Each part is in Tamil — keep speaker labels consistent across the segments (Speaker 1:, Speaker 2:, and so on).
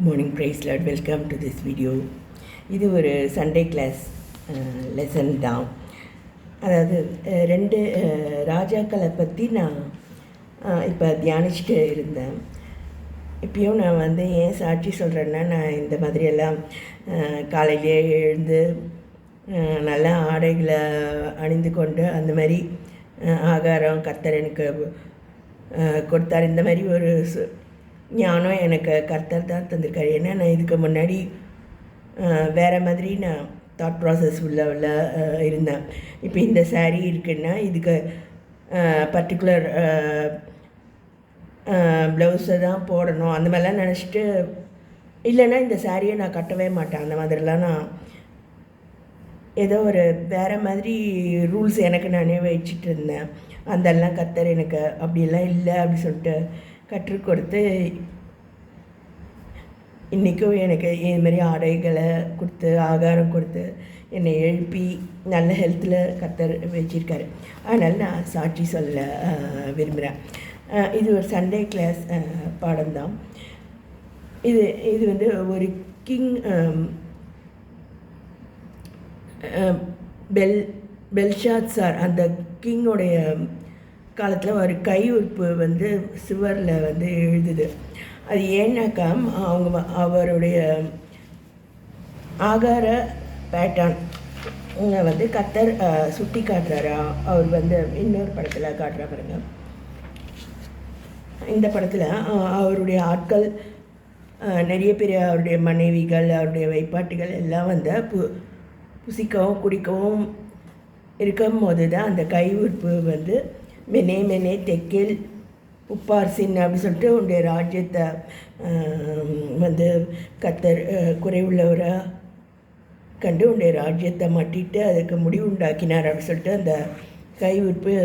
Speaker 1: Morning, praise Lord. Welcome to this video. இது ஒரு சண்டே கிளாஸ் லெசன் தான். அதாவது ரெண்டு ராஜாக்களை பற்றி நான் இப்போ தியானிச்சுட்டு இருந்தேன். இப்பயும் நான் ஏன் சாட்சி சொல்கிறேன்னா, நான் இந்த மாதிரியெல்லாம் காலையிலே எழுந்து நல்லா ஆடைகளை அணிந்து கொண்டு அந்த மாதிரி ஆகாரம் கர்த்தர் எனக்கு கொடுத்தார். இந்த மாதிரி ஒரு ஞானம் எனக்கு கர்த்தர் தான் தந்திருக்காரு. ஏன்னா நான் இதுக்கு முன்னாடி வேறு மாதிரி நான் தாட் ப்ராசஸ் உள்ள இருந்தேன். இப்போ இந்த சாரீ இருக்குன்னா இதுக்கு பர்டிகுலர் ப்ளவுஸை தான் போடணும் அந்த மாதிரிலாம் நினச்சிட்டு, இல்லைன்னா இந்த சாரியை நான் கட்டவே மாட்டேன். அந்த மாதிரிலாம் நான் ஏதோ ஒரு வேறு மாதிரி ரூல்ஸ் எனக்கு நானே வச்சுட்டு இருந்தேன். அதெல்லாம் கர்த்தர் எனக்கு அப்படியெல்லாம் இல்லை அப்படி சொல்லிட்டு கற்றுக் கொடுத்து இன்றைக்கும் எனக்கு இதுமாரி ஆடைகளை கொடுத்து ஆகாரம் கொடுத்து என்னை எழுப்பி நல்ல ஹெல்த்தில் கர்த்தர் வச்சிருக்காரு. அதனால் நான் சாட்சி சொல்ல விரும்புகிறேன். இது ஒரு சண்டே கிளாஸ் பாடம்தான். இது ஒரு கிங் பெல்ஷாத்சார் அந்த கிங்கோடைய காலத்தில் ஒரு கையொப்பு சுவரில் எழுதுது. அது ஏன்னாக்கா அவருடைய ஆகார பேட்டர்ன் கர்த்தர் சுட்டி காட்டுறாரா. அவர் இன்னொரு படத்தில் காட்டுறா பாருங்க. இந்த படத்தில் அவருடைய ஆட்கள் நிறைய பேர், அவருடைய மனைவிகள், அவருடைய வைப்பாட்டிகள் எல்லாம் புசிக்கவும் குடிக்கவும் இருக்கும் போது தான் அந்த கை உறுப்பு மெனே மெனே தெக்கேல் உப்பார்சின் அப்படி சொல்லிட்டு உன்னுடைய ராஜ்யத்தை கர்த்தர் குறைவுள்ளவராக கண்டு உன்னுடைய ராஜ்யத்தை மட்டிட்டு அதுக்கு முடிவு உண்டாக்கினார் அப்படி சொல்லிட்டு அந்த கை உறுப்பு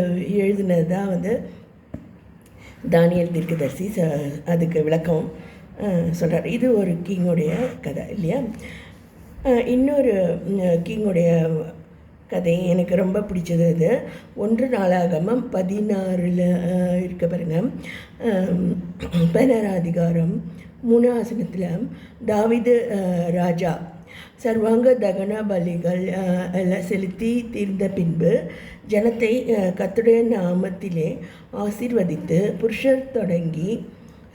Speaker 1: எழுதினது தான் தானியேல் தீர்க்கதரிசி அதுக்கு விளக்கம் சொல்கிறார். இது ஒரு கிங்குடைய கதை இல்லையா. இன்னொரு கிங்குடைய கதை எனக்கு ரொம்ப பிடிச்சது. இது 1 நாளாகமம் 16 இருக்க பாருங்க. 16 அதிகாரம் 3 வசனத்தில் தாவீது ராஜா சர்வாங்க தகன பலிகள் எல்லாம் செலுத்தி தீர்ந்த பின்பு ஜனத்தை கர்த்தருடைய நாமத்திலே ஆசீர்வதித்து புருஷர் தொடங்கி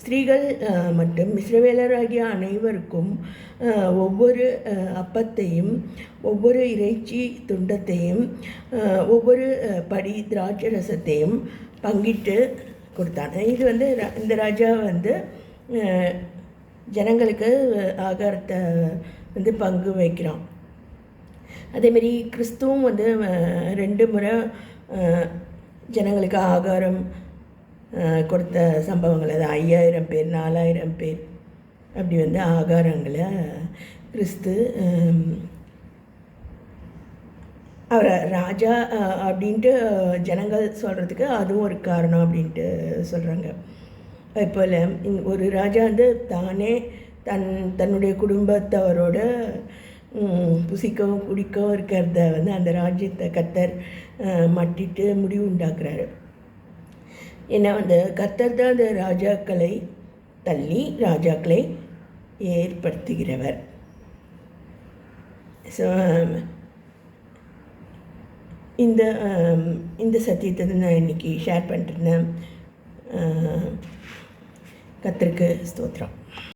Speaker 1: ஸ்திரீகள் மற்றும் இஸ்ரவேலராகிய அனைவருக்கும் ஒவ்வொரு அப்பத்தையும் ஒவ்வொரு இறைச்சி துண்டத்தையும் ஒவ்வொரு படி திராட்சை ரசத்தையும் பங்கிட்டு கொடுத்தான். இது இந்த ராஜா ஜனங்களுக்கு ஆகாரத்தை பங்கு வைக்கிறான். அதேமாரி கிறிஸ்துவும் 2 முறை ஜனங்களுக்கு ஆகாரம் கொடுத்த சம்பவங்கள். அது 5000 பேர் 4000 பேர் அப்படி ஆகாரங்களை கிறிஸ்து அவரை ராஜா அப்படின்ட்டு ஜனங்கள் சொல்கிறதுக்கு அதுவும் ஒரு காரணம் அப்படின்ட்டு சொல்கிறாங்க. இப்போ ஒரு ராஜா தானே தன்னுடைய குடும்பத்தவரோட புசிக்கவும் குடிக்கவும் இருக்கிறத அந்த ராஜ்யத்தை கர்த்தர் மட்டிட்டு முடிவு உண்டாக்குறாரு. ஏன்னா கர்த்தர் தான் அந்த ராஜாக்களை தள்ளி ராஜாக்களை ஏற்படுத்துகிறவர். ஸோ இந்த சத்தியத்தை நான் இன்றைக்கி ஷேர் பண்ணிட்டுருந்தேன். கர்த்தருக்கு ஸ்தோத்திரம்.